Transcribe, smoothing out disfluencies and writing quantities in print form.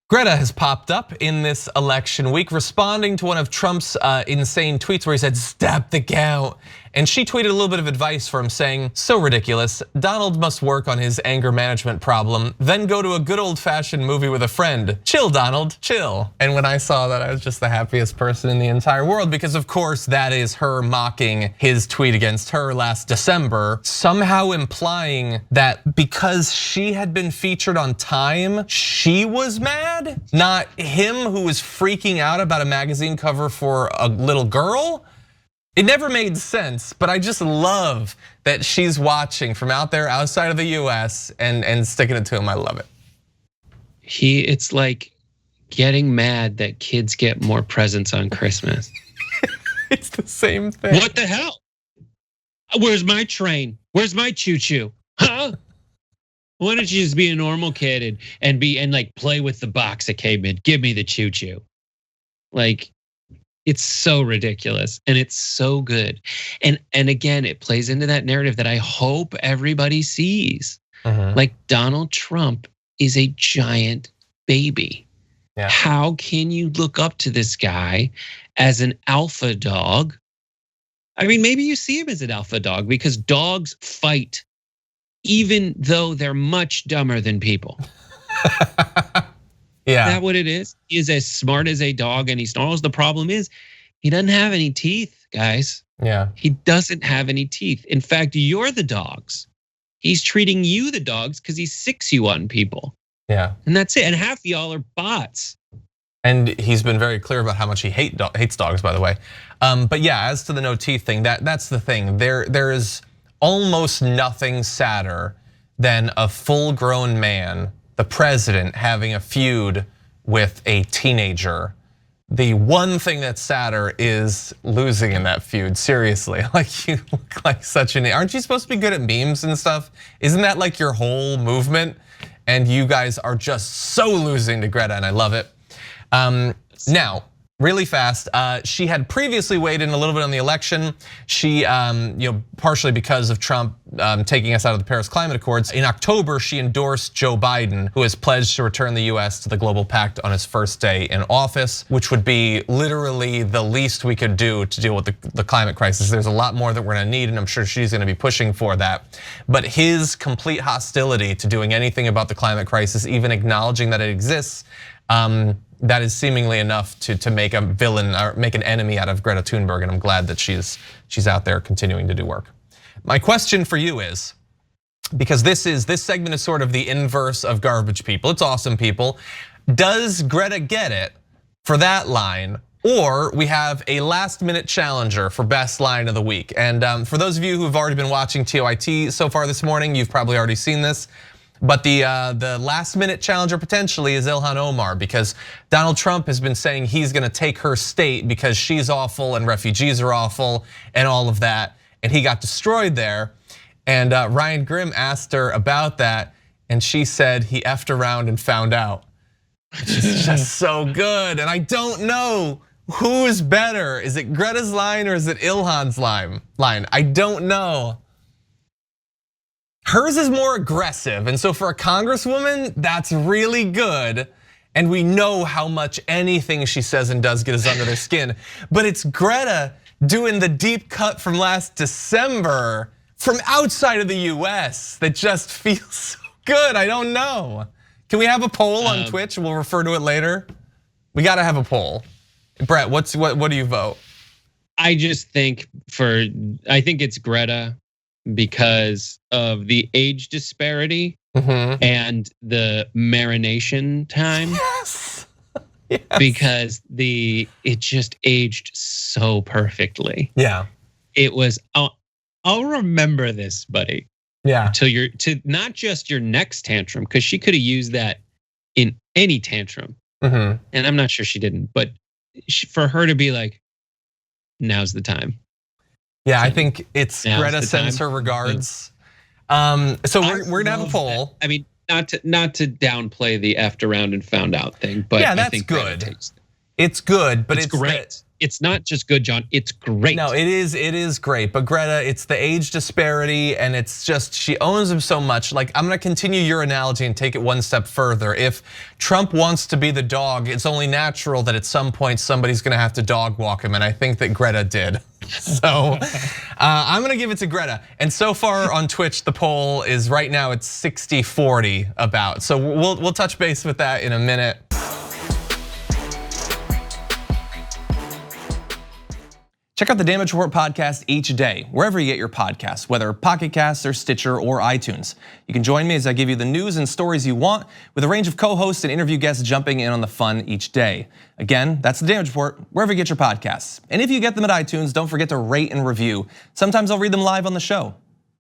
Greta has popped up in this election week responding to one of Trump's insane tweets where he said, "Stop the count." And she tweeted a little bit of advice for him saying, "So ridiculous. Donald must work on his anger management problem, then go to a good old fashioned movie with a friend. Chill, Donald, chill." And when I saw that, I was just the happiest person in the entire world because of course that is her mocking his tweet against her last December, somehow implying that because she had been featured on Time, she was mad, not him who was freaking out about a magazine cover for a little girl. It never made sense, but I just love that she's watching from out there outside of the US and sticking it to him. I love it. It's like getting mad that kids get more presents on Christmas. It's the same thing. What the hell? Where's my train? Where's my choo-choo? Huh? Why don't you just be a normal kid and like play with the box of cavemen? Give me the choo-choo. Like, it's so ridiculous and it's so good. And again, it plays into that narrative that I hope everybody sees. Like Donald Trump is a giant baby. Yeah. How can you look up to this guy as an alpha dog? I mean, maybe you see him as an alpha dog because dogs fight even though they're much dumber than people. Yeah. Is that what it is? He is as smart as a dog and he snarls. The problem is he doesn't have any teeth, guys. Yeah. He doesn't have any teeth. In fact, you're the dogs. He's treating you the dogs because he sicks you on people. Yeah. And that's it. And half of y'all are bots. And he's been very clear about how much he hates dogs, by the way. But yeah, as to the no teeth thing, that's the thing. There is almost nothing sadder than a full-grown man, the president, having a feud with a teenager. The one thing that's sadder is losing in that feud, seriously. Like you look like such aren't you supposed to be good at memes and stuff? Isn't that like your whole movement? And you guys are just so losing to Greta and I love it. Now, really fast, she had previously weighed in a little bit on the election. She, partially because of Trump taking us out of the Paris Climate Accords. In October, she endorsed Joe Biden, who has pledged to return the US to the global pact on his first day in office, which would be literally the least we could do to deal with the climate crisis. There's a lot more that we're gonna need, and I'm sure she's gonna be pushing for that. But his complete hostility to doing anything about the climate crisis, even acknowledging that it exists, that is seemingly enough to make a villain or make an enemy out of Greta Thunberg, and I'm glad that she's out there continuing to do work. My question for you is, because this segment is sort of the inverse of garbage people. It's awesome people. Does Greta get it for that line? Or we have a last minute challenger for best line of the week. And for those of you who have already been watching TOIT so far this morning, you've probably already seen this. But the last minute challenger potentially is Ilhan Omar, because Donald Trump has been saying he's gonna take her state because she's awful and refugees are awful and all of that. And he got destroyed there. And Ryan Grimm asked her about that. And she said he effed around and found out. It's just so good. And I don't know who is better. Is it Greta's line or is it Ilhan's line? I don't know. Hers is more aggressive, and so for a congresswoman, that's really good. And we know how much anything she says and does gets under their skin. But it's Greta doing the deep cut from last December from outside of the US that just feels so good. I don't know. Can we have a poll on Twitch? We'll refer to it later. We gotta have a poll. Brett, what do you vote? I just think I think it's Greta, because of the age disparity and the marination time. Yes. Because it just aged so perfectly. Yeah. It was, I'll remember this, buddy. Yeah. To not just your next tantrum, because she could have used that in any tantrum. And I'm not sure she didn't, but for her to be like, now's the time. Yeah, I think it's Greta sends her regards. So we're gonna have a poll. I mean, not to downplay the effed around and found out thing, but yeah, I that's think good. It's good, but it's great. It's not just good, John. It's great. No, it is great. But Greta, it's the age disparity, and it's just she owns him so much. Like, I'm gonna continue your analogy and take it one step further. If Trump wants to be the dog, it's only natural that at some point somebody's gonna have to dog walk him, and I think that Greta did. So I'm gonna give it to Greta. And so far on Twitch, the poll is right now it's 60-40 about. So we'll touch base with that in a minute. Check out the Damage Report podcast each day, wherever you get your podcasts, whether Pocket Casts or Stitcher or iTunes. You can join me as I give you the news and stories you want, with a range of co-hosts and interview guests jumping in on the fun each day. Again, that's the Damage Report, wherever you get your podcasts. And if you get them at iTunes, don't forget to rate and review. Sometimes I'll read them live on the show.